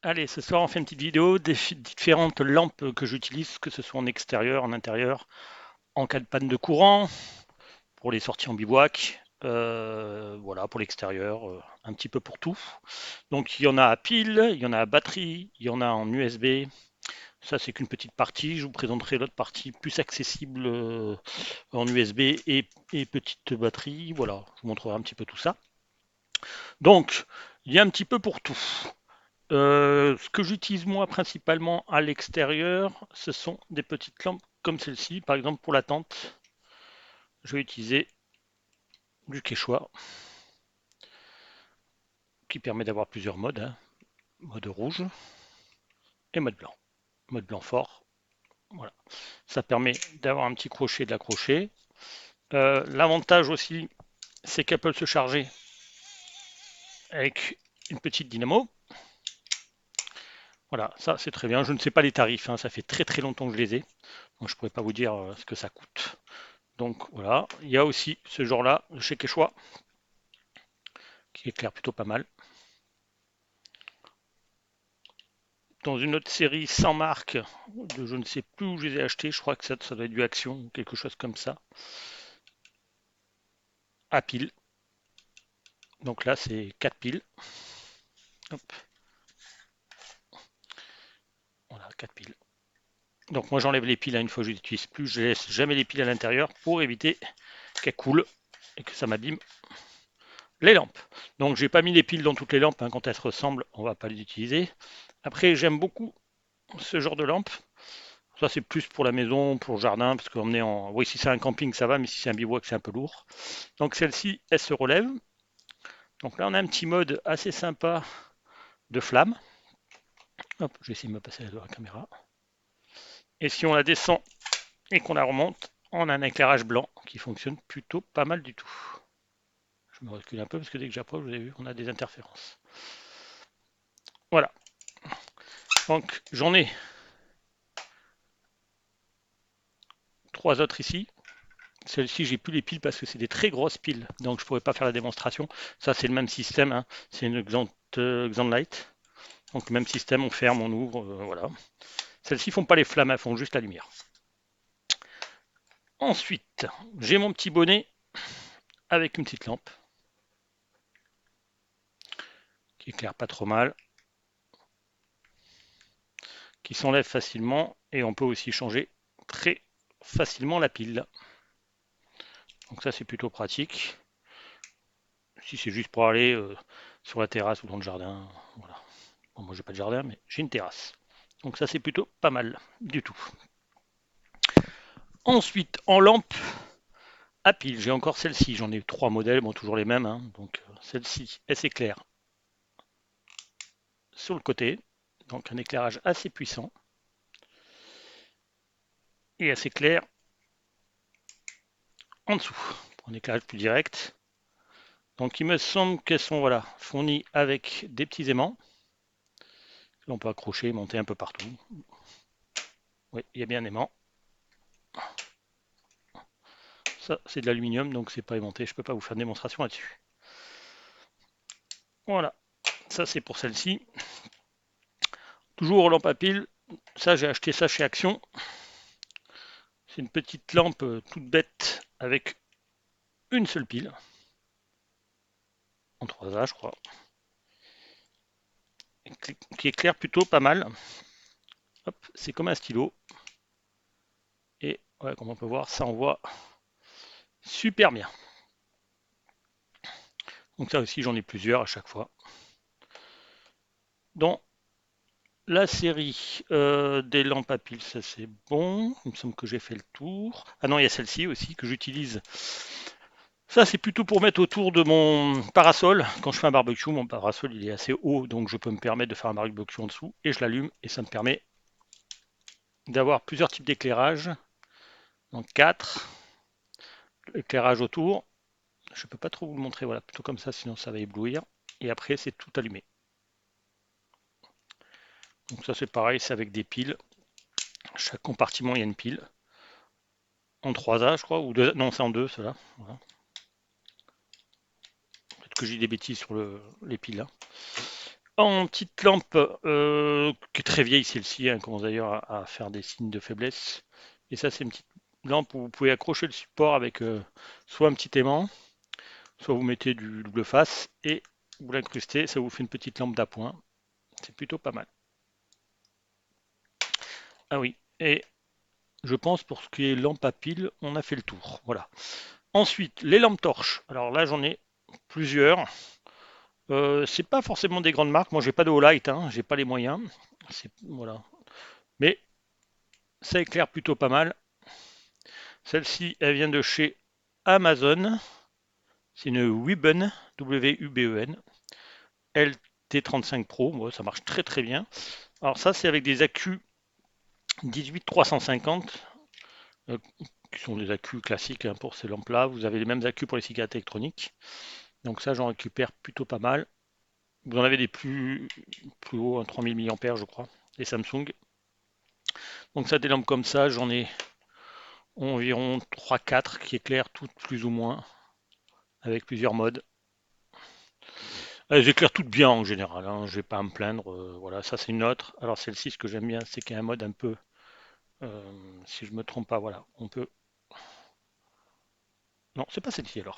Allez, ce soir on fait une petite vidéo des différentes lampes que j'utilise, que ce soit en extérieur, en intérieur, en cas de panne de courant, pour les sorties en bivouac, voilà, pour l'extérieur, un petit peu pour tout. Donc il y en a à pile, il y en a à batterie, il y en a en USB. Ça c'est qu'une petite partie, je vous présenterai l'autre partie plus accessible en USB et petite batterie. Voilà, je vous montrerai un petit peu tout ça. Donc, il y a un petit peu pour tout. Ce que j'utilise moi principalement à l'extérieur, ce sont des petites lampes comme celle-ci. Par exemple, pour la tente, je vais utiliser du Quechua qui permet d'avoir plusieurs modes, hein. Mode rouge et mode blanc. Mode blanc fort. Voilà. Ça permet d'avoir un petit crochet de l'accrocher. L'avantage aussi, c'est qu'elle peut se charger avec une petite dynamo. Voilà, ça c'est très bien. Je ne sais pas les tarifs, hein, ça fait très très longtemps que je les ai. Donc je ne pourrais pas vous dire ce que ça coûte. Donc voilà, il y a aussi ce genre-là de chez Quechua qui éclaire plutôt pas mal. Dans une autre série sans marque, de je ne sais plus où je les ai achetés, je crois que ça doit être du Action ou quelque chose comme ça, à pile. Donc là c'est 4 piles. Hop, voilà, 4 piles. Donc moi j'enlève les piles une fois que je les utilise plus, je laisse jamais les piles à l'intérieur pour éviter qu'elles coulent et que ça m'abîme les lampes. Donc j'ai pas mis les piles dans toutes les lampes, hein, quand elles se ressemblent, on va pas les utiliser. Après j'aime beaucoup ce genre de lampe. Ça, c'est plus pour la maison, pour le jardin, parce qu'emmener en. Oui, si c'est un camping, ça va, mais si c'est un bivouac, c'est un peu lourd. Donc, celle-ci, elle se relève. Donc là, on a un petit mode assez sympa de flamme. Hop, je vais essayer de me passer la caméra. Et si on la descend et qu'on la remonte, on a un éclairage blanc qui fonctionne plutôt pas mal du tout. Je me recule un peu parce que dès que j'approche, vous avez vu, on a des interférences. Voilà. Donc, j'en ai 3 autres ici. Celle-ci, j'ai plus les piles parce que c'est des très grosses piles, donc je pourrais pas faire la démonstration. Ça, c'est le même système, hein. C'est une Xanlite. Donc même système, on ferme, on ouvre, voilà. Celles-ci font pas les flammes, elles font juste la lumière. Ensuite, j'ai mon petit bonnet avec une petite lampe qui éclaire pas trop mal, qui s'enlève facilement et on peut aussi changer très facilement la pile. Donc ça c'est plutôt pratique. Si c'est juste pour aller sur la terrasse ou dans le jardin, voilà. Bon, moi j'ai pas de jardin, mais j'ai une terrasse. Donc ça c'est plutôt pas mal du tout. Ensuite, en lampe à pile, j'ai encore celle-ci. J'en ai 3 modèles, bon toujours les mêmes, hein. Donc celle-ci, elle s'éclaire sur le côté, donc un éclairage assez puissant et assez clair en dessous pour un éclairage plus direct. Donc il me semble qu'elles sont voilà, fournies avec des petits aimants. On peut accrocher, monter un peu partout. Oui, il y a bien un aimant. Ça, c'est de l'aluminium, donc c'est pas aimanté. Je peux pas vous faire de démonstration là-dessus. Voilà, ça c'est pour celle-ci. Toujours lampe à pile. Ça, j'ai acheté ça chez Action. C'est une petite lampe toute bête avec une seule pile. En 3A, je crois. Qui éclaire plutôt pas mal. Hop, c'est comme un stylo. Et ouais, comme on peut voir, ça envoie super bien. Donc ça aussi, j'en ai plusieurs à chaque fois. Dans la série des lampes à piles, ça c'est bon. Il me semble que j'ai fait le tour. Ah non, il y a celle-ci aussi que j'utilise. Ça, c'est plutôt pour mettre autour de mon parasol. Quand je fais un barbecue, mon parasol il est assez haut, donc je peux me permettre de faire un barbecue en dessous. Et je l'allume et ça me permet d'avoir plusieurs types d'éclairage. Donc 4 éclairage autour. Je peux pas trop vous le montrer, voilà, plutôt comme ça, sinon ça va éblouir. Et après, c'est tout allumé. Donc ça, c'est pareil, c'est avec des piles. Chaque compartiment, il y a une pile. En 3A, je crois, ou deux, non, c'est en 2, cela. Voilà. Peut-être que j'ai des bêtises sur les piles là. En petite lampe qui est très vieille celle-ci, hein, commence d'ailleurs à faire des signes de faiblesse. Et ça, c'est une petite lampe où vous pouvez accrocher le support avec soit un petit aimant, soit vous mettez du double face et vous l'incrustez, ça vous fait une petite lampe d'appoint. C'est plutôt pas mal. Ah oui, et je pense pour ce qui est lampe à pile, on a fait le tour. Voilà. Ensuite, les lampes torches. Alors là, j'en ai plusieurs. C'est pas forcément des grandes marques. Moi, j'ai pas de Olight, hein, j'ai pas les moyens. Voilà. Mais ça éclaire plutôt pas mal. Celle-ci, elle vient de chez Amazon. C'est une Wubben, W-U-B-E-N, LT35 Pro. Bon, ça marche très très bien. Alors ça, c'est avec des accus 18350, qui sont des accus classiques hein, pour ces lampes-là. Vous avez les mêmes accus pour les cigarettes électroniques. Donc ça, j'en récupère plutôt pas mal. Vous en avez des plus hauts, un 3000 mAh, je crois, les Samsung. Donc ça, des lampes comme ça, j'en ai environ 3-4 qui éclairent toutes plus ou moins, avec plusieurs modes. Elles éclairent toutes bien en général, hein, je vais pas à me plaindre. Voilà, ça c'est une autre. Alors celle-ci, ce que j'aime bien, c'est qu'il y a un mode un peu, si je me trompe pas, voilà, on peut. Non, c'est pas celle-ci alors.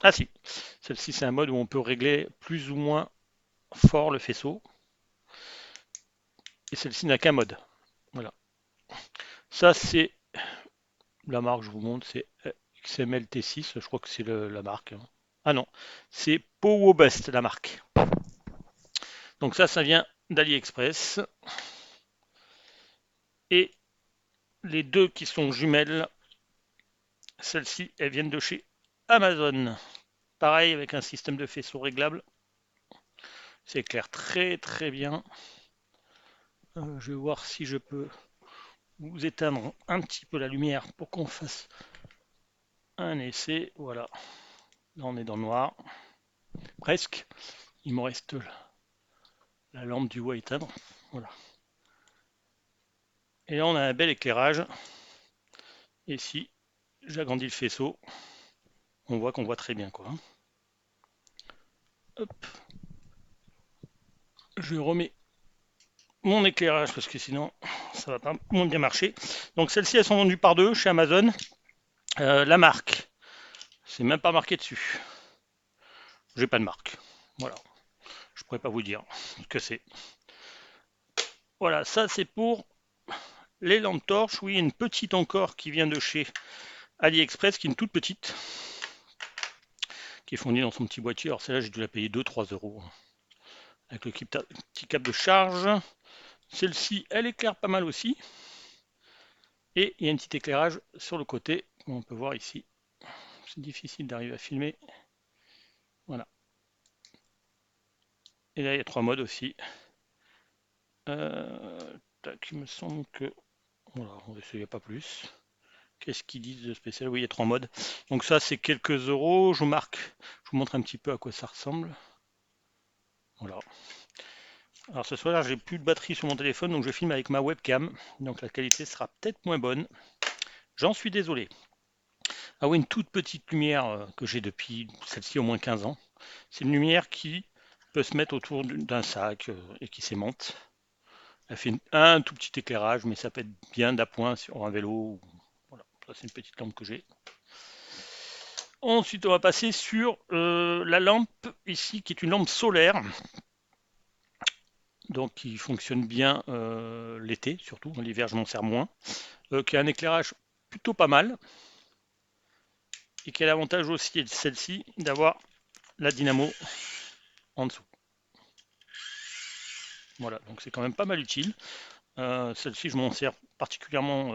Ah si, celle-ci c'est un mode où on peut régler plus ou moins fort le faisceau. Et celle-ci n'a qu'un mode. Voilà. Ça c'est la marque, je vous montre, c'est XMLT6, je crois que c'est la marque, hein. Ah non, c'est PowerBest la marque. Donc ça vient d'AliExpress. Et les deux qui sont jumelles, celles-ci, elles viennent de chez Amazon. Pareil, avec un système de faisceau réglable. Ça éclaire très très bien. Je vais voir si je peux vous éteindre un petit peu la lumière pour qu'on fasse un essai. Voilà, là on est dans le noir. Presque. Il me reste la lampe du haut à éteindre. Voilà. Et là on a un bel éclairage. Et si j'agrandis le faisceau, on voit qu'on voit très bien quoi. Hop. Je remets mon éclairage parce que sinon ça va pas moins bien marcher. Donc celles-ci elles sont vendues par deux chez Amazon. La marque, c'est même pas marqué dessus. J'ai pas de marque. Voilà. Je pourrais pas vous dire ce que c'est. Voilà, ça c'est pour les lampes torches. Oui, une petite encore qui vient de chez AliExpress, qui est une toute petite, qui est fournie dans son petit boîtier. Alors celle-là, j'ai dû la payer 2-3 euros avec le petit câble de charge. Celle-ci, elle éclaire pas mal aussi. Et il y a un petit éclairage sur le côté, comme on peut voir ici. C'est difficile d'arriver à filmer. Voilà. Et là, il y a 3 modes aussi. Tac, il me semble que... Voilà, on va essayer pas plus. Qu'est-ce qu'ils disent de spécial? Oui, il y a 3 modes. Donc ça, c'est quelques euros. Je vous montre un petit peu à quoi ça ressemble. Voilà. Alors ce soir, j'ai plus de batterie sur mon téléphone, donc je filme avec ma webcam. Donc la qualité sera peut-être moins bonne. J'en suis désolé. Ah oui, une toute petite lumière que j'ai depuis celle-ci au moins 15 ans. C'est une lumière qui peut se mettre autour d'un sac et qui s'aimante. Elle fait un tout petit éclairage, mais ça peut être bien d'appoint sur un vélo. Voilà, ça c'est une petite lampe que j'ai. Ensuite, on va passer sur la lampe ici, qui est une lampe solaire, donc qui fonctionne bien l'été, surtout. L'hiver, je m'en sers moins. Qui a un éclairage plutôt pas mal, et qui a l'avantage aussi, celle-ci, d'avoir la dynamo en dessous. Voilà, donc c'est quand même pas mal utile. Celle-ci, je m'en sers particulièrement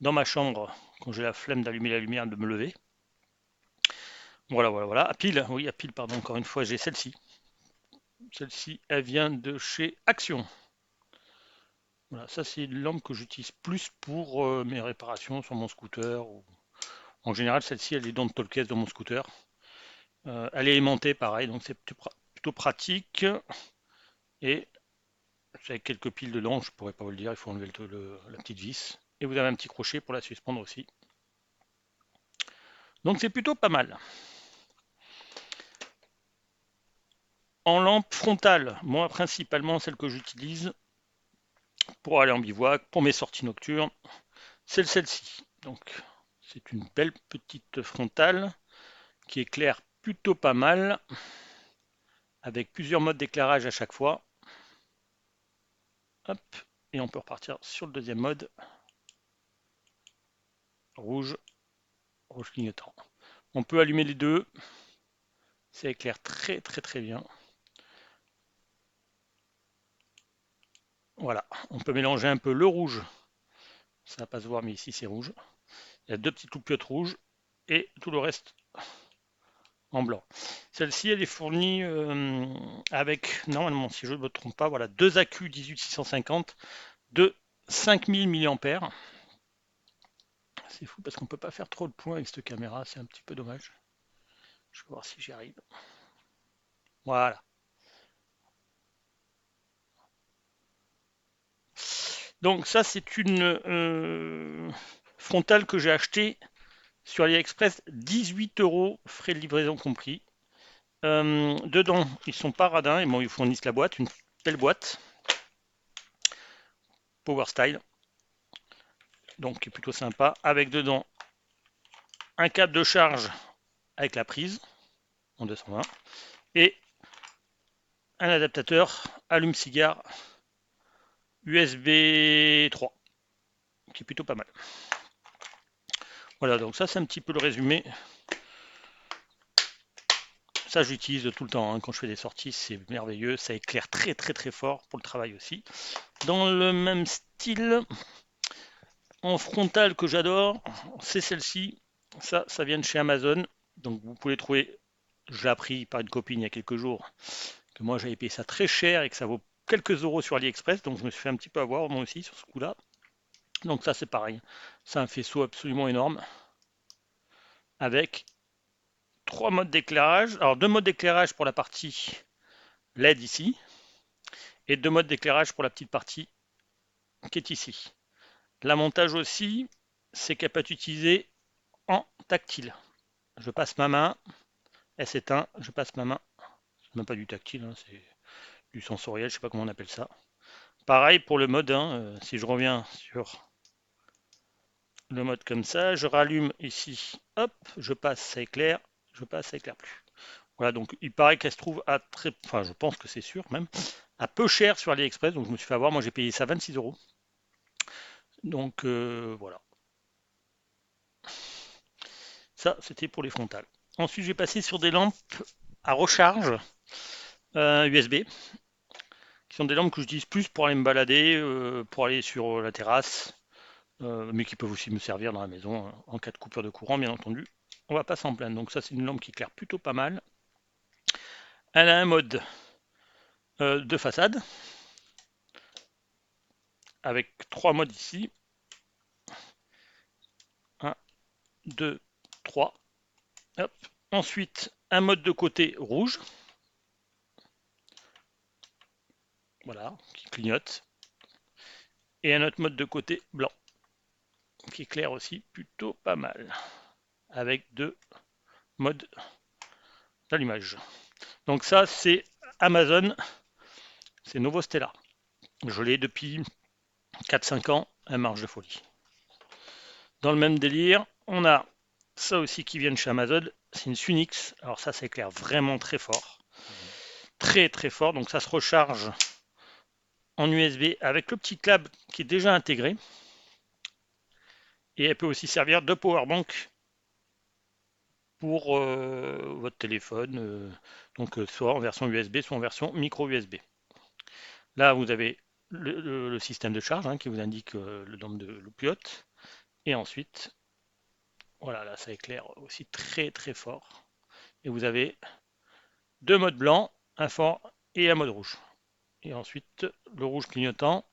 dans ma chambre quand j'ai la flemme d'allumer la lumière, de me lever. Voilà, voilà, voilà. À pile, oui, à pile, pardon, encore une fois, j'ai celle-ci. Celle-ci, elle vient de chez Action. Voilà, ça c'est une lampe que j'utilise plus pour mes réparations sur mon scooter ou En général, celle-ci, elle est dans le tall case de mon scooter. Elle est aimantée, pareil, donc c'est plutôt pratique. Et avec quelques piles dedans, je pourrais pas vous le dire, il faut enlever la petite vis. Et vous avez un petit crochet pour la suspendre aussi. Donc c'est plutôt pas mal. En lampe frontale, moi principalement celle que j'utilise pour aller en bivouac, pour mes sorties nocturnes, c'est celle-ci. Donc c'est une belle petite frontale qui éclaire plutôt pas mal, avec plusieurs modes d'éclairage à chaque fois. Hop, et on peut repartir sur le deuxième mode, rouge, rouge clignotant. On peut allumer les deux, ça éclaire très bien. Voilà, on peut mélanger un peu le rouge, ça va pas se voir mais ici c'est rouge. Il y a deux petites loupiottes rouges et tout le reste en blanc. Celle-ci elle est fournie avec, normalement si je ne me trompe pas, voilà, deux accus 18650 de 5000 mAh. C'est fou parce qu'on peut pas faire trop de points avec cette caméra, c'est un petit peu dommage. Je vais voir si j'y arrive. Voilà. Donc ça c'est une frontale que j'ai achetée sur AliExpress, 18 €, frais de livraison compris. Dedans, ils sont pas radins, et bon, ils fournissent la boîte, une belle boîte, Power Style, donc qui est plutôt sympa, avec dedans un câble de charge avec la prise en 220 et un adaptateur allume-cigare USB 3, qui est plutôt pas mal. Voilà, donc ça c'est un petit peu le résumé. Ça j'utilise tout le temps, hein. Quand je fais des sorties, c'est merveilleux, ça éclaire très fort pour le travail aussi. Dans le même style, en frontale que j'adore, c'est celle-ci. Ça vient de chez Amazon. Donc vous pouvez trouver, j'ai appris par une copine il y a quelques jours, que moi j'avais payé ça très cher et que ça vaut quelques euros sur AliExpress. Donc je me suis fait un petit peu avoir moi aussi sur ce coup-là. Donc ça c'est pareil. C'est un faisceau absolument énorme. Avec trois modes d'éclairage. Alors deux modes d'éclairage pour la partie LED ici. Et deux modes d'éclairage pour la petite partie qui est ici. L'avantage aussi, c'est qu'elle peut être utilisée en tactile. Je passe ma main, elle s'éteint, je passe ma main. C'est même pas du tactile, hein, c'est du sensoriel, je sais pas comment on appelle ça. Pareil pour le mode 1, si je reviens sur le mode comme ça, je rallume ici, hop, je passe, ça éclaire, je passe, ça éclaire plus. Voilà, donc il paraît qu'elle se trouve à très, enfin je pense que c'est sûr même, à peu cher sur AliExpress, donc je me suis fait avoir, moi j'ai payé ça 26 €. Donc voilà. Ça, c'était pour les frontales. Ensuite, je vais passer sur des lampes à recharge USB, qui sont des lampes que j'utilise plus pour aller me balader, pour aller sur la terrasse, mais qui peuvent aussi me servir dans la maison en cas de coupure de courant, bien entendu. On va pas s'en plaindre. Donc ça, c'est une lampe qui éclaire plutôt pas mal. Elle a un mode de façade, avec trois modes ici. 1, 2, 3. Hop. Ensuite, un mode de côté rouge. Voilà, qui clignote. Et un autre mode de côté blanc, qui éclaire aussi plutôt pas mal. Avec deux modes d'allumage. Donc ça, c'est Amazon, c'est Novo Stella. Je l'ai depuis 4-5 ans, elle marche de folie. Dans le même délire, on a ça aussi qui vient de chez Amazon, c'est une Sunix. Alors ça éclaire vraiment très fort. Très fort, donc ça se recharge en USB avec le petit câble qui est déjà intégré. Et elle peut aussi servir de powerbank pour votre téléphone, donc soit en version USB, soit en version micro USB. Là, vous avez le système de charge hein, qui vous indique le nombre de loupiottes. Et ensuite, voilà, là, ça éclaire aussi très fort. Et vous avez deux modes blancs, un fort et un mode rouge. Et ensuite, le rouge clignotant.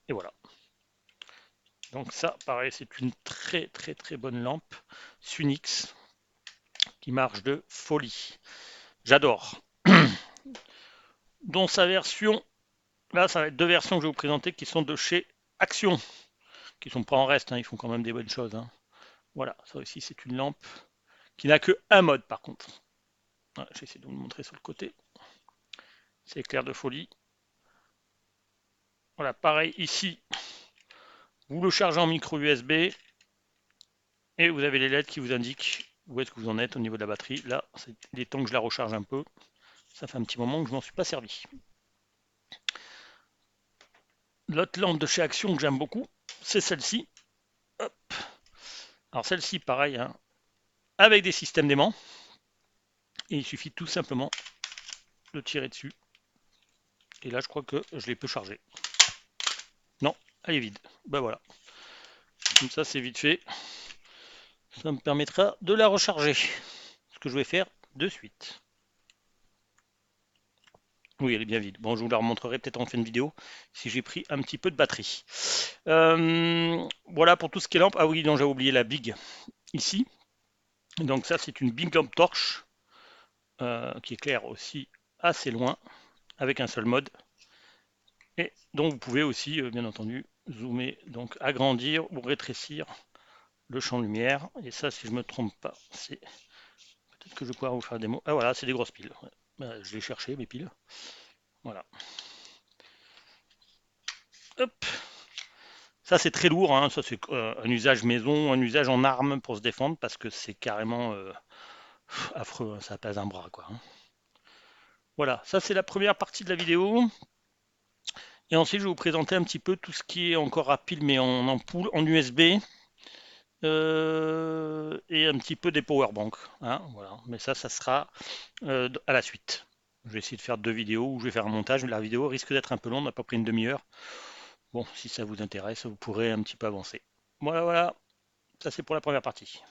Et voilà. Donc ça, pareil, c'est une très très très bonne lampe Sunix qui marche de folie. J'adore. Dont sa version, là, ça va être deux versions que je vais vous présenter qui sont de chez Action, qui sont pas en reste, hein, ils font quand même des bonnes choses, hein. Voilà, ça aussi c'est une lampe qui n'a que un mode par contre. Voilà, j'essaie de vous le montrer sur le côté. C'est éclair de folie. Voilà, pareil ici, vous le chargez en micro USB et vous avez les LED qui vous indiquent où est-ce que vous en êtes au niveau de la batterie. Là, il est temps que je la recharge un peu. Ça fait un petit moment que je m'en suis pas servi. L'autre lampe de chez Action que j'aime beaucoup, c'est celle-ci. Alors celle-ci, pareil, hein, avec des systèmes d'aimants. Et il suffit tout simplement de tirer dessus. Et là, je crois que je l'ai peu chargée. Non, elle est vide. Ben voilà. Comme ça, c'est vite fait. Ça me permettra de la recharger. Ce que je vais faire de suite. Oui, elle est bien vide. Bon, je vous la remontrerai peut-être en fin de vidéo si j'ai pris un petit peu de batterie. Voilà pour tout ce qui est lampe. Ah oui, non, j'avais oublié la big ici. Donc ça, c'est une big lampe torche qui éclaire aussi assez loin avec un seul mode. Et donc vous pouvez aussi, bien entendu, zoomer, donc agrandir ou rétrécir le champ de lumière. Et ça, si je ne me trompe pas, c'est peut-être que je vais pouvoir vous faire des mots. Ah voilà, c'est des grosses piles. Ouais. Bah, je l'ai cherché, mes piles. Voilà. Hop. Ça, c'est très lourd, hein. Ça, c'est un usage maison, un usage en arme pour se défendre parce que c'est carrément affreux, hein. Ça pèse un bras, quoi, hein. Voilà, ça, c'est la première partie de la vidéo. Et ensuite, je vais vous présenter un petit peu tout ce qui est encore à pile, mais en ampoule, en USB. Et un petit peu des powerbanks, hein, voilà. Mais ça sera à la suite. Je vais essayer de faire deux vidéos où je vais faire un montage, mais la vidéo risque d'être un peu longue, on n'a pas pris une demi-heure. Bon, si ça vous intéresse, vous pourrez un petit peu avancer. Voilà, voilà, ça c'est pour la première partie.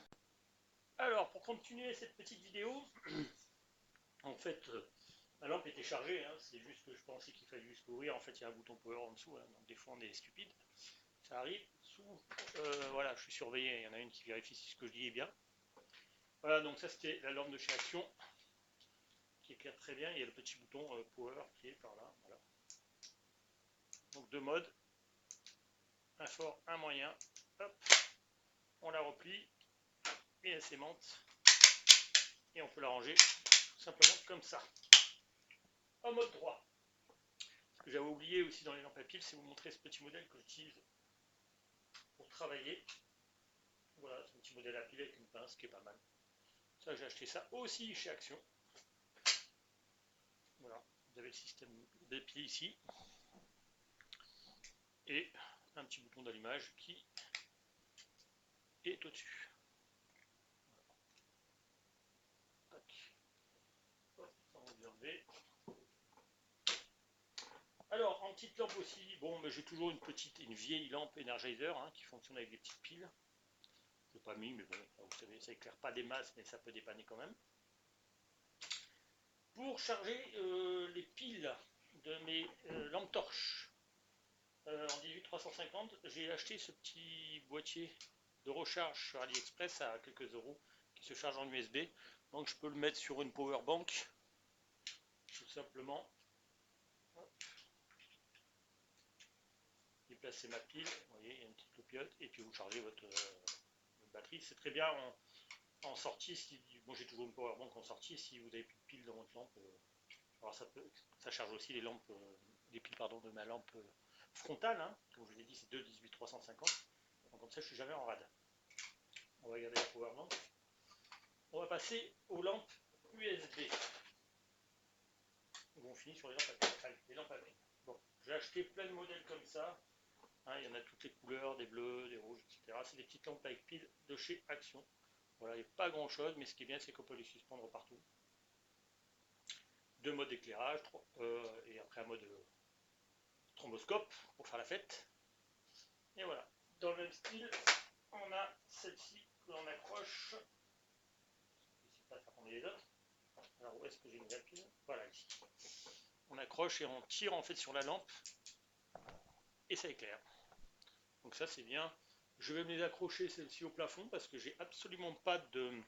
Alors, pour continuer cette petite vidéo, en fait, la lampe était chargée, hein, c'est juste que je pensais qu'il fallait juste l'ouvrir. En fait, il y a un bouton power en dessous, hein, donc des fois on est stupide. Ça arrive sous. Voilà, je suis surveillé, il y en a une qui vérifie si ce que je dis est bien. Voilà, donc ça c'était la lampe de chez Action qui éclaire très bien. Il y a le petit bouton power qui est par là. Voilà. Donc deux modes, un fort, un moyen. Hop, on la replie et elle s'aimante. Et on peut la ranger tout simplement comme ça. En mode droit. Ce que j'avais oublié aussi dans les lampes à piles, c'est vous montrer ce petit modèle que j'utilise pour travailler. Voilà, c'est un petit modèle à pile avec une pince qui est pas mal. Ça, j'ai acheté ça aussi chez Action. Voilà, vous avez le système des piles ici. Et un petit bouton d'allumage qui est au-dessus. Alors, en petite lampe aussi, bon, mais j'ai toujours une vieille lampe Energizer, hein, qui fonctionne avec des petites piles. Je l'ai pas mis, mais bon, vous savez, ça éclaire pas des masses, mais ça peut dépanner quand même. Pour charger les piles de mes lampes torches en 18350, j'ai acheté ce petit boîtier de recharge sur AliExpress à quelques euros qui se charge en USB. Donc je peux le mettre sur une power bank, tout simplement. Déplacer ma pile, vous voyez, il y a une petite loupiote, et puis vous chargez votre batterie. C'est très bien en sortie. Bon, j'ai toujours une power bank en sortie. Si vous avez plus de piles dans votre lampe, alors ça charge aussi les lampes, les piles pardon, de ma lampe frontale, hein. Comme je vous l'ai dit, c'est 2,18350. Donc comme ça, je suis jamais en rade. On va regarder la power bank. On va passer aux lampes USB. On finit sur les lampes à pile. Allez, les lampes à pile. Bon, j'ai acheté plein de modèles comme ça. Hein, il y en a toutes les couleurs, des bleus, des rouges, etc. C'est des petites lampes avec piles de chez Action. Voilà, il n'y a pas grand chose, mais ce qui est bien, c'est qu'on peut les suspendre partout. Deux modes d'éclairage, et après un mode thromboscope pour faire la fête. Et voilà. Dans le même style, on a celle-ci que l'on accroche. Je ne sais pas faire tomber les autres. Alors où est-ce que j'ai une vraie pile? Voilà, ici. On accroche et on tire en fait sur la lampe et ça éclaire. Donc ça c'est bien. Je vais me les accrocher celles-ci au plafond parce que j'ai absolument pas de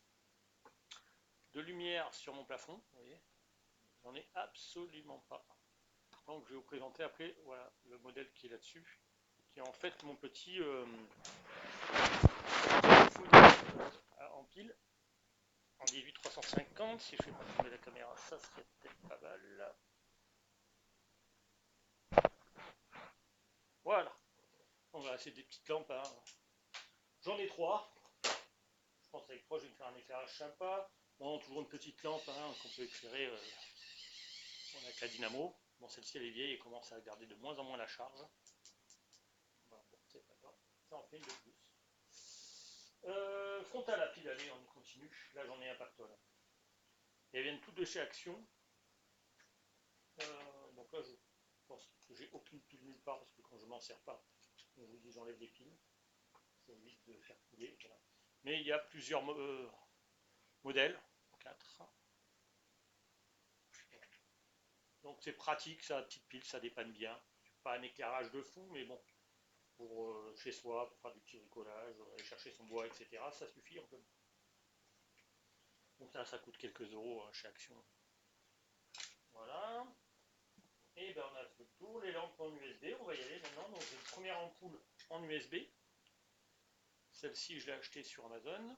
lumière sur mon plafond. Vous voyez, j'en ai absolument pas. Donc je vais vous présenter après voilà, le modèle qui est là-dessus, qui est en fait mon petit en pile, en 18350. Si je fais pas tourner la caméra, ça serait peut-être pas mal. Voilà. Donc voilà, c'est des petites lampes. Hein. J'en ai 3. Je pense qu'avec 3, je vais me faire un éclairage sympa. Bon, toujours une petite lampe hein, qu'on peut éclairer avec la dynamo. Bon, celle-ci elle est vieille et commence à garder de moins en moins la charge. Voilà, bon, c'est pas grave. Ça en fait une de plus. Frontal à pile, allez, on y continue. Là, j'en ai un pactole. Et elles viennent toutes de chez Action. Donc là, je pense que j'ai aucune pile nulle part parce que quand je m'en sers pas, je vous dis, j'enlève les piles. Ça évite de faire couler. Voilà. Mais il y a plusieurs modèles. 4. Donc c'est pratique, ça, petite pile, ça dépanne bien. Pas un éclairage de fou, mais bon, pour chez soi, pour faire du petit bricolage, aller chercher son bois, etc. Ça suffit un peu. Donc ça coûte quelques euros chez Action. Voilà. Et ben on a fait le tour, les lampes en USB, on va y aller maintenant. Donc j'ai une première ampoule en USB. Celle-ci, je l'ai achetée sur Amazon.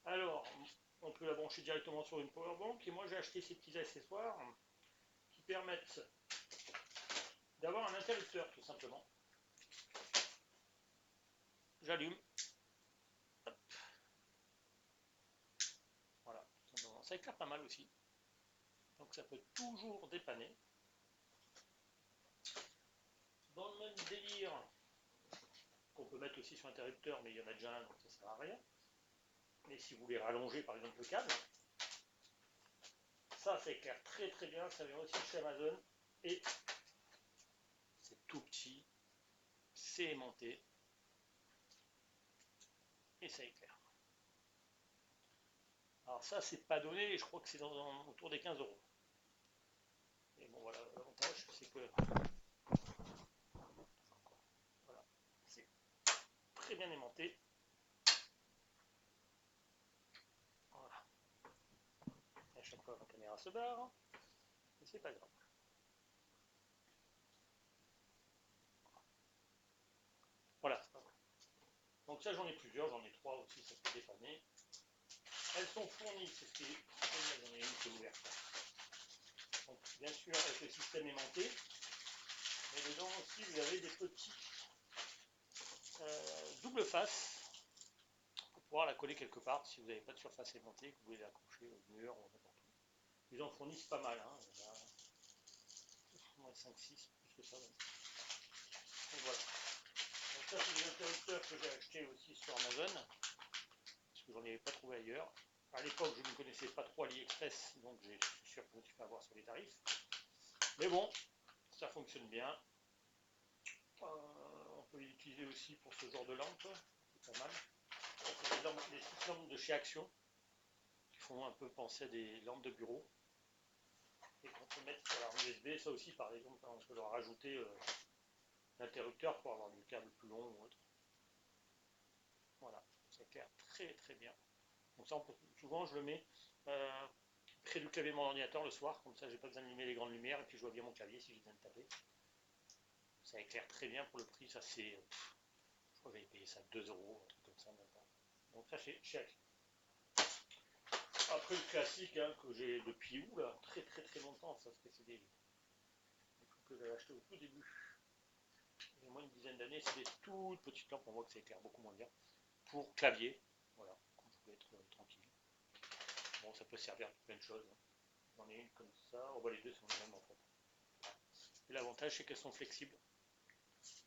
Alors, on peut la brancher directement sur une powerbank. Et moi, j'ai acheté ces petits accessoires qui permettent d'avoir un interrupteur, tout simplement. J'allume. Voilà, tout simplement. Ça éclaire pas mal aussi. Donc ça peut toujours dépanner. Dans le même délire, qu'on peut mettre aussi sur l'interrupteur, mais il y en a déjà un, donc ça sert à rien. Mais si vous voulez rallonger par exemple le câble, ça éclaire très très bien, ça vient aussi chez Amazon. Et c'est tout petit, c'est aimanté, et ça éclaire. Alors ça c'est pas donné, je crois que c'est autour des 15 euros. Et bon voilà, l'avantage c'est que voilà, c'est très bien aimanté. Voilà. Et à chaque fois la caméra se barre, mais c'est pas grave. Voilà. Donc ça j'en ai plusieurs, j'en ai 3 aussi, ça peut dépanner. Elles sont fournies, c'est ce qui est. J'en ai une qui est ouverte. Donc bien sûr avec le système aimanté, mais dedans aussi vous avez des petits double face pour pouvoir la coller quelque part si vous n'avez pas de surface aimantée, que vous voulez l'accrocher au mur ou n'importe où. Ils en fournissent pas mal, hein. Il y en a moins 5-6, plus que ça. Donc voilà. Donc ça c'est des interrupteurs que j'ai achetés aussi sur Amazon, parce que j'en avais pas trouvé ailleurs. À l'époque je ne connaissais pas trop AliExpress, donc je suis sûr que je me suis fait avoir sur les tarifs. Mais bon, ça fonctionne bien. On peut l'utiliser aussi pour ce genre de lampe, c'est pas mal. C'est des petites lampes de chez Action qui font un peu penser à des lampes de bureau et qu'on peut mettre sur l'arme USB. Ça aussi, par exemple, on peut leur rajouter l'interrupteur pour avoir du câble plus long ou autre. Voilà, ça éclaire très très bien. Donc ça, souvent je le mets près du clavier de mon ordinateur le soir, comme ça j'ai pas besoin d'allumer les grandes lumières et puis je vois bien mon clavier si j'ai besoin de taper. Ça éclaire très bien pour le prix, ça c'est, je crois que j'avais payé ça 2 euros, un truc comme ça maintenant. Donc ça chez Action. Après le classique hein, que j'ai depuis très très très longtemps, ça c'est des trucs que j'avais acheté au tout début. Il y a moins d'une dizaine d'années, c'est des toutes petites lampes, on voit que ça éclaire beaucoup moins bien. Pour clavier, voilà, quand je voulais être tranquille. Bon, ça peut servir pour plein de choses. Hein. J'en ai une comme ça, on voit les deux sont les mêmes en fait. Et l'avantage c'est qu'elles sont flexibles.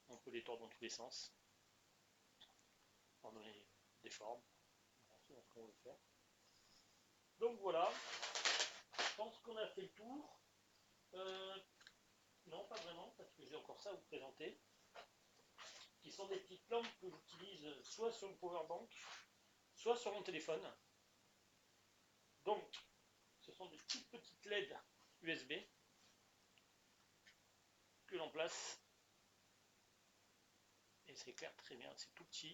On peut les tordre dans tous les sens. En donner des formes. Voilà, c'est ce qu'on veut faire. Donc voilà, je pense qu'on a fait le tour. Non, pas vraiment, parce que j'ai encore ça à vous présenter. Qui sont des petites lampes que j'utilise soit sur le powerbank, soit sur mon téléphone. Donc, ce sont des toutes petites LED USB que l'on place. Et ça éclaire très bien, c'est tout petit.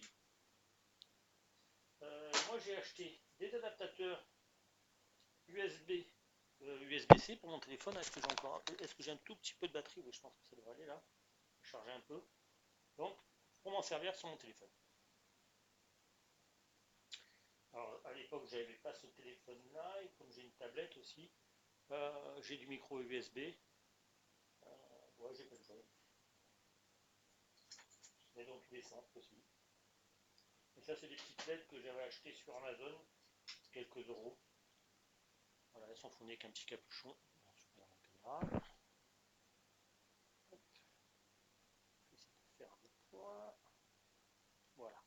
Moi j'ai acheté des adaptateurs USB, USB-C pour mon téléphone. Est-ce que j'ai un tout petit peu de batterie? Oui, je pense que ça devrait aller là. Charger un peu. Donc, pour m'en servir sur mon téléphone. Alors, à l'époque, je n'avais pas ce téléphone-là, et comme j'ai une tablette aussi, j'ai du micro USB. Ouais, j'ai pas de choix. Mais dans tous les sens aussi. Et ça, c'est des petites LED que j'avais achetées sur Amazon, quelques euros. Voilà, elles sont fournies avec un petit capuchon. Je vais dans la caméra. Hop. Je vais essayer de faire le point. Voilà.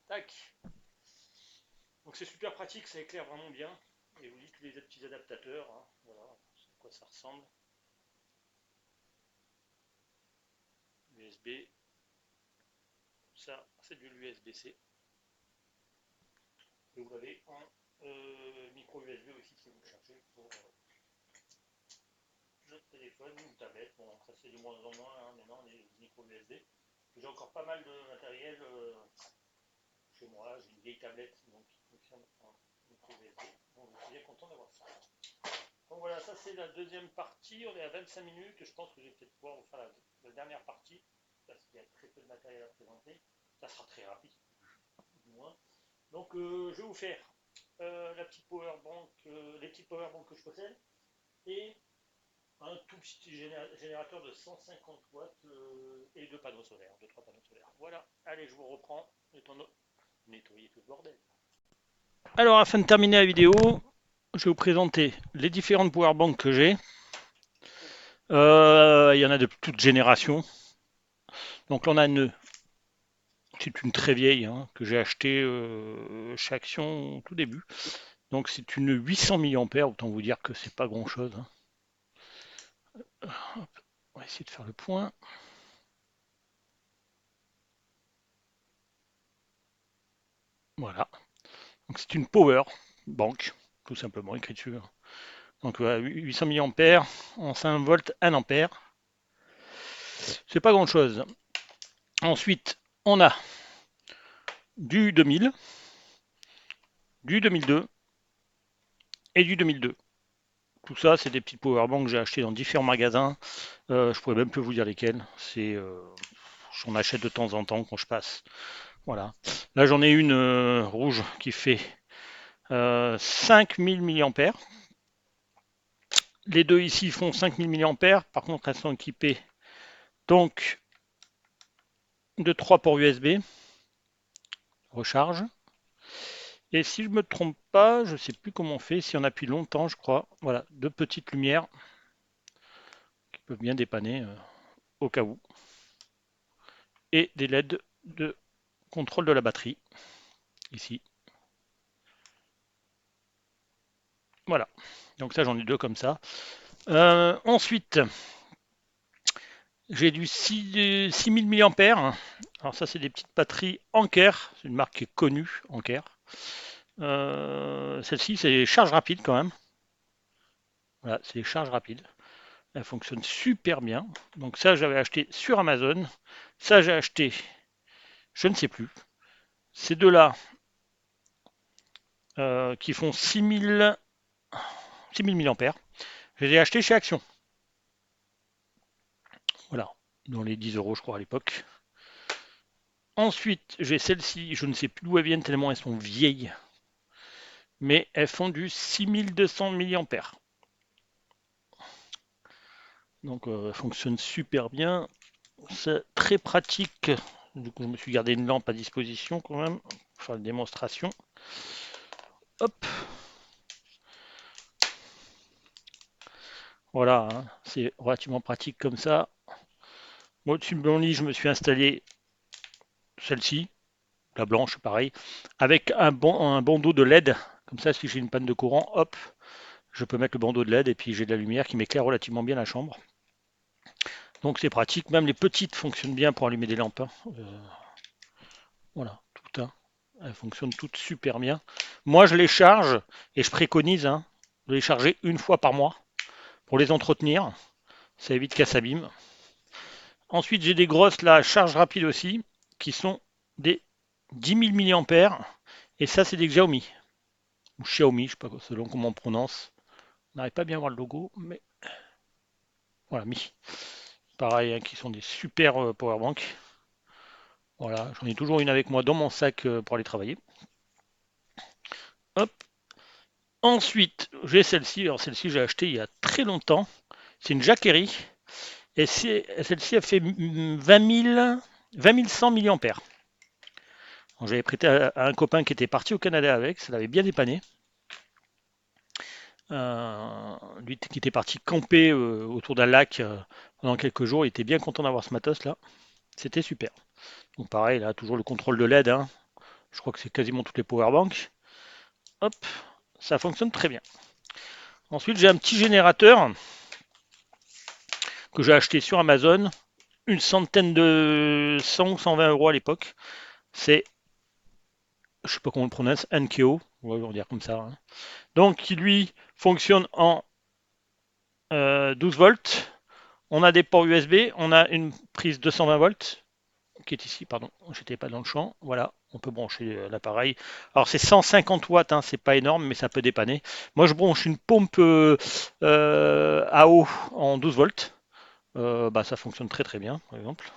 Tac. Donc c'est super pratique, ça éclaire vraiment bien. Et vous voyez tous les petits adaptateurs. Hein. Voilà, c'est à quoi ça ressemble. USB. Ça, c'est de l'USB-C. Et vous l'avez en micro USB aussi si vous le cherchez pour le téléphone ou une tablette. Bon, ça c'est de moins en moins hein, maintenant les micro USB. J'ai encore pas mal de matériel chez moi. J'ai une vieille tablette donc, qui fonctionne en micro USB. Donc je suis bien content d'avoir ça. Donc voilà, ça c'est la deuxième partie. On est à 25 minutes. Je pense que je vais peut-être pouvoir vous faire la dernière partie parce qu'il y a très peu de matériel à présenter. Ça sera très rapide, du moins. Donc je vais vous faire la petite power bank, les petites power banks que je possède et un tout petit générateur de 150 watts et deux panneaux solaires, deux trois panneaux solaires. Voilà, allez, je vous reprends, le temps de nettoyer tout le bordel. Alors, afin de terminer la vidéo, je vais vous présenter les différentes power banks que j'ai. Il y en a de toute génération. Donc là, on a une, c'est une très vieille hein, que j'ai achetée chez Action au tout début. Donc c'est une 800 mAh, autant vous dire que c'est pas grand chose. Hein. On va essayer de faire le point. Voilà. Donc c'est une power bank, tout simplement, écrit dessus. Donc 800 mAh en 5 volts 1 ampère. C'est pas grand chose. Ensuite, on a du 2000, du 2002 et du 2002. Tout ça, c'est des petites powerbanks que j'ai achetées dans différents magasins. Je pourrais même plus vous dire lesquels. J'en achète de temps en temps quand je passe. Voilà. Là, j'en ai une rouge qui fait 5000 mAh. Les deux ici font 5000 mAh. Par contre, elles sont équipées donc de 3 ports USB. Recharge. Et si je ne me trompe pas, je ne sais plus comment on fait, si on appuie longtemps, je crois. Voilà, deux petites lumières qui peuvent bien dépanner au cas où. Et des LED de contrôle de la batterie, ici. Voilà, donc ça j'en ai deux comme ça. Ensuite, j'ai du 6000 mAh. Alors ça c'est des petites batteries Anker, c'est une marque qui est connue, Anker. Celle-ci c'est charge rapide quand même. Voilà, c'est charge rapide. Elle fonctionne super bien. Donc ça j'avais acheté sur Amazon. Ça j'ai acheté, je ne sais plus. Ces deux-là qui font 6000 mAh. Je les ai achetés chez Action. Voilà, dans les 10 euros je crois à l'époque. Ensuite, j'ai celles-ci, je ne sais plus d'où elles viennent tellement elles sont vieilles. Mais elles font du 6200 mAh. Donc elles fonctionnent super bien. C'est très pratique. Du coup, je me suis gardé une lampe à disposition quand même pour faire une démonstration. Hop. Voilà, hein, c'est relativement pratique comme ça. Moi, au-dessus de mon lit, je me suis installé celle-ci, la blanche, pareil, avec un bandeau de LED. Comme ça, si j'ai une panne de courant, hop, je peux mettre le bandeau de LED et puis j'ai de la lumière qui m'éclaire relativement bien la chambre. Donc c'est pratique. Même les petites fonctionnent bien pour allumer des lampes. Hein. Voilà, tout un. Elles fonctionnent toutes super bien. Moi, je les charge et je préconise hein, de les charger une fois par mois pour les entretenir. Ça évite qu'elles s'abîment. Ensuite, j'ai des grosses là, charge rapide aussi, qui sont des 10 000 mAh. Et ça, c'est des Xiaomi. Ou Xiaomi, je sais pas selon comment on prononce. On n'arrive pas à bien voir le logo, mais voilà, Mi. Pareil, hein, qui sont des super powerbanks. Voilà, j'en ai toujours une avec moi dans mon sac pour aller travailler. Hop. Ensuite, j'ai celle-ci. Alors celle-ci, j'ai acheté il y a très longtemps. C'est une Jacquerie. Et celle-ci a fait 20 100 mAh. J'avais prêté à un copain qui était parti au Canada avec, ça l'avait bien dépanné. Lui qui était parti camper autour d'un lac pendant quelques jours, il était bien content d'avoir ce matos là. C'était super. Donc pareil, là, toujours le contrôle de LED. Hein. Je crois que c'est quasiment toutes les powerbanks. Hop, ça fonctionne très bien. Ensuite, j'ai un petit générateur que j'ai acheté sur Amazon. Une centaine de 100 ou 120 euros à l'époque. C'est, je sais pas comment on le prononce, Nkeo. Ouais, on va dire comme ça. Hein. Donc, qui lui fonctionne en 12 volts. On a des ports USB. On a une prise 220 volts qui est ici, pardon, j'étais pas dans le champ. Voilà, on peut brancher l'appareil. Alors c'est 150 watts, hein, c'est pas énorme, mais ça peut dépanner. Moi je branche une pompe à eau en 12 volts. Bah, ça fonctionne très très bien, par exemple.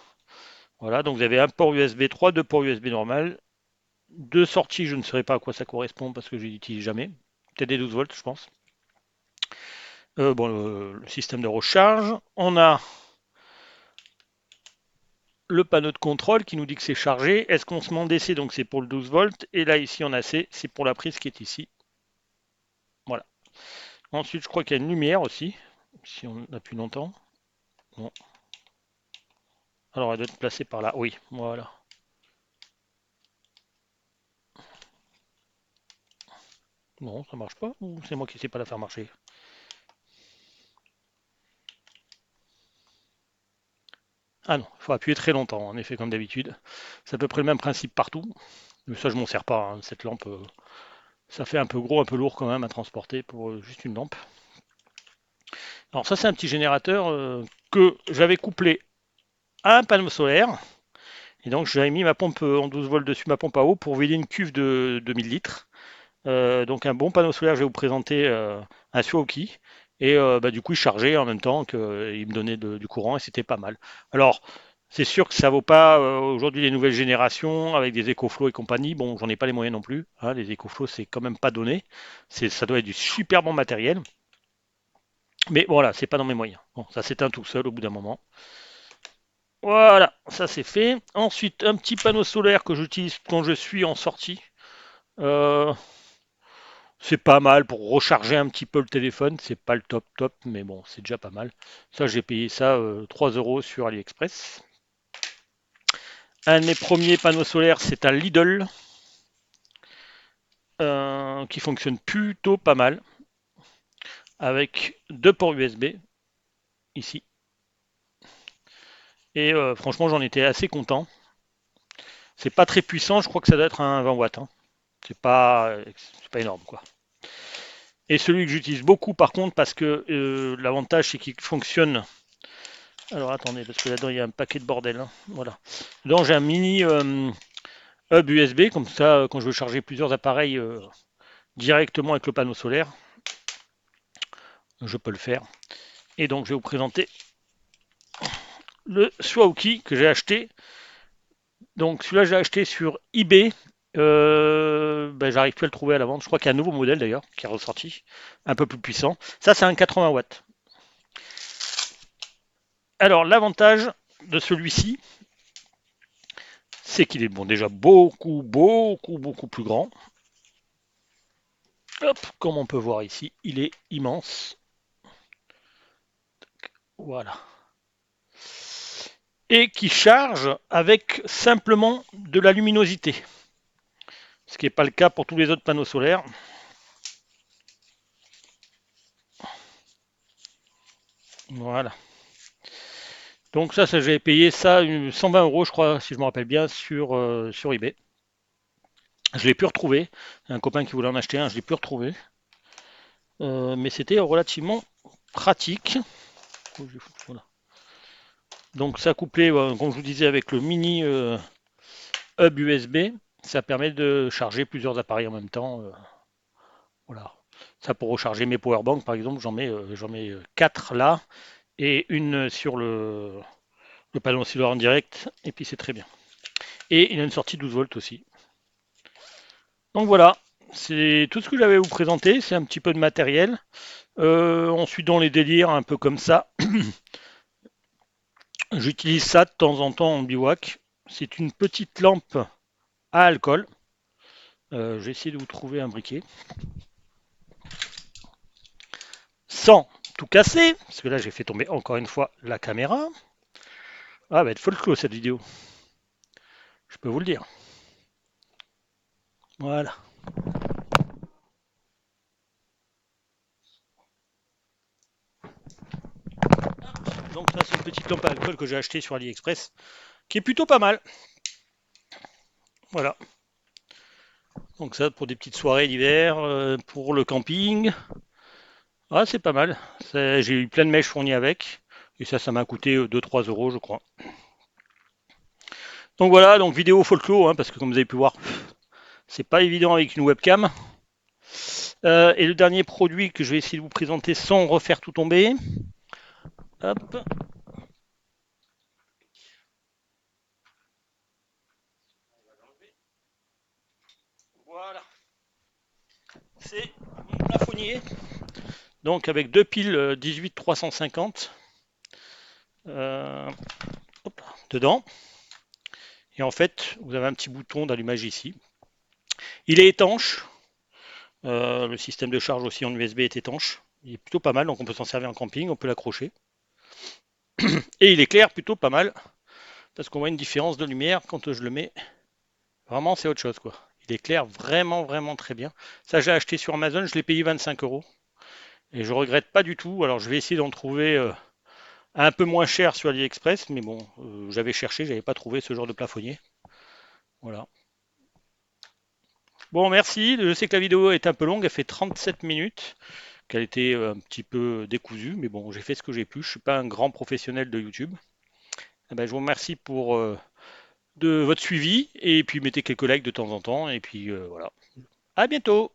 Voilà, donc vous avez un port USB 3, deux ports USB normal, deux sorties, je ne saurais pas à quoi ça correspond parce que je l'utilise jamais. Peut-être des 12 volts, je pense. Bon, le système de recharge. On a le panneau de contrôle qui nous dit que c'est chargé. Est-ce qu'on se met en DC, donc c'est pour le 12 volts. Et là, ici, en AC, c'est pour la prise qui est ici. Voilà. Ensuite, je crois qu'il y a une lumière aussi, si on appuie longtemps. Bon. Alors, elle doit être placée par là. Oui, voilà. Non, ça marche pas, ou c'est moi qui ne sais pas la faire marcher? Ah non, il faut appuyer très longtemps, en effet, comme d'habitude. C'est à peu près le même principe partout. Mais ça, je m'en sers pas, hein. Cette lampe, ça fait un peu gros, un peu lourd quand même à transporter pour juste une lampe. Alors ça, c'est un petit générateur que j'avais couplé à un panneau solaire. Et donc j'avais mis ma pompe en 12 volts dessus, ma pompe à eau, pour vider une cuve de 2000 litres. Donc un bon panneau solaire, je vais vous présenter un Suoki. Et bah, du coup, il chargeait en même temps qu'il me donnait du courant et c'était pas mal. Alors, c'est sûr que ça vaut pas aujourd'hui les nouvelles générations avec des EcoFlow et compagnie. Bon, j'en ai pas les moyens non plus. Hein, les EcoFlow, c'est quand même pas donné. Ça doit être du super bon matériel. Mais voilà, c'est pas dans mes moyens. Bon, ça s'éteint tout seul au bout d'un moment. Voilà, ça c'est fait. Ensuite, un petit panneau solaire que j'utilise quand je suis en sortie. Euh, c'est pas mal pour recharger un petit peu le téléphone. C'est pas le top top, mais bon, c'est déjà pas mal. Ça, j'ai payé ça 3 euros sur AliExpress. Un de mes premiers panneaux solaires, c'est un Lidl qui fonctionne plutôt pas mal avec deux ports USB ici. Et franchement, j'en étais assez content. C'est pas très puissant, je crois que ça doit être un 20 watts. Hein. C'est pas énorme quoi. Et celui que j'utilise beaucoup par contre parce que l'avantage c'est qu'il fonctionne. Alors attendez, parce que là-dedans il y a un paquet de bordel. Hein. Voilà. Dedans j'ai un mini hub USB, comme ça quand je veux charger plusieurs appareils directement avec le panneau solaire, je peux le faire. Et donc je vais vous présenter le Suaoki que j'ai acheté. Donc celui-là j'ai acheté sur eBay. Ben, j'arrive plus à le trouver à la vente. Je crois qu'il y a un nouveau modèle d'ailleurs qui est ressorti, un peu plus puissant. Ça c'est un 80 watts. Alors l'avantage de celui-ci, c'est qu'il est bon déjà beaucoup plus grand. Hop, comme on peut voir ici, il est immense. Voilà. Et qui charge avec simplement de la luminosité. Ce qui n'est pas le cas pour tous les autres panneaux solaires. Voilà. Donc ça j'ai payé ça 120 euros, je crois, si je me rappelle bien, sur eBay. Je l'ai pu retrouver. Un copain qui voulait en acheter un, je l'ai pu retrouver. Mais c'était relativement pratique. Voilà. Donc ça couplé, comme je vous disais, avec le mini hub USB. Ça permet de charger plusieurs appareils en même temps. Voilà. Ça pour recharger mes powerbanks, par exemple, j'en mets 4 là et une sur le panneau oscillateur en direct, et puis c'est très bien. Et il a une sortie 12 volts aussi. Donc voilà, c'est tout ce que j'avais à vous présenter. C'est un petit peu de matériel. On suit dans les délires un peu comme ça. J'utilise ça de temps en temps en bivouac. C'est une petite lampe à alcool. J'ai essayé de vous trouver un briquet. Sans tout casser, parce que là j'ai fait tomber encore une fois la caméra. Ah, elle va être folklore cette vidéo. Je peux vous le dire. Voilà. Donc ça c'est une petite lampe à alcool que j'ai achetée sur AliExpress, qui est plutôt pas mal. Voilà. Donc ça pour des petites soirées d'hiver, pour le camping. Ah c'est pas mal. J'ai eu plein de mèches fournies avec. Et ça m'a coûté 2-3 euros je crois. Donc voilà, donc vidéo folklore, hein, parce que comme vous avez pu voir, c'est pas évident avec une webcam. Et le dernier produit que je vais essayer de vous présenter sans refaire tout tomber. Hop. Voilà. C'est mon plafonnier. Donc avec deux piles 18 350 hop, dedans. Et en fait, vous avez un petit bouton d'allumage ici. Il est étanche. Le système de charge aussi en USB est étanche. Il est plutôt pas mal, donc on peut s'en servir en camping, on peut l'accrocher. Et il éclaire plutôt pas mal, parce qu'on voit une différence de lumière quand je le mets. Vraiment, c'est autre chose, quoi. Il éclaire vraiment, vraiment très bien. Ça, j'ai acheté sur Amazon, je l'ai payé 25 euros. Et je regrette pas du tout. Alors, je vais essayer d'en trouver un peu moins cher sur AliExpress, mais bon, j'avais cherché, j'avais pas trouvé ce genre de plafonnier. Voilà. Bon, merci. Je sais que la vidéo est un peu longue, elle fait 37 minutes, qu'elle était un petit peu décousue, mais bon, j'ai fait ce que j'ai pu. Je suis pas un grand professionnel de YouTube. Eh ben, je vous remercie pour de votre suivi et puis mettez quelques likes de temps en temps et puis voilà. À bientôt.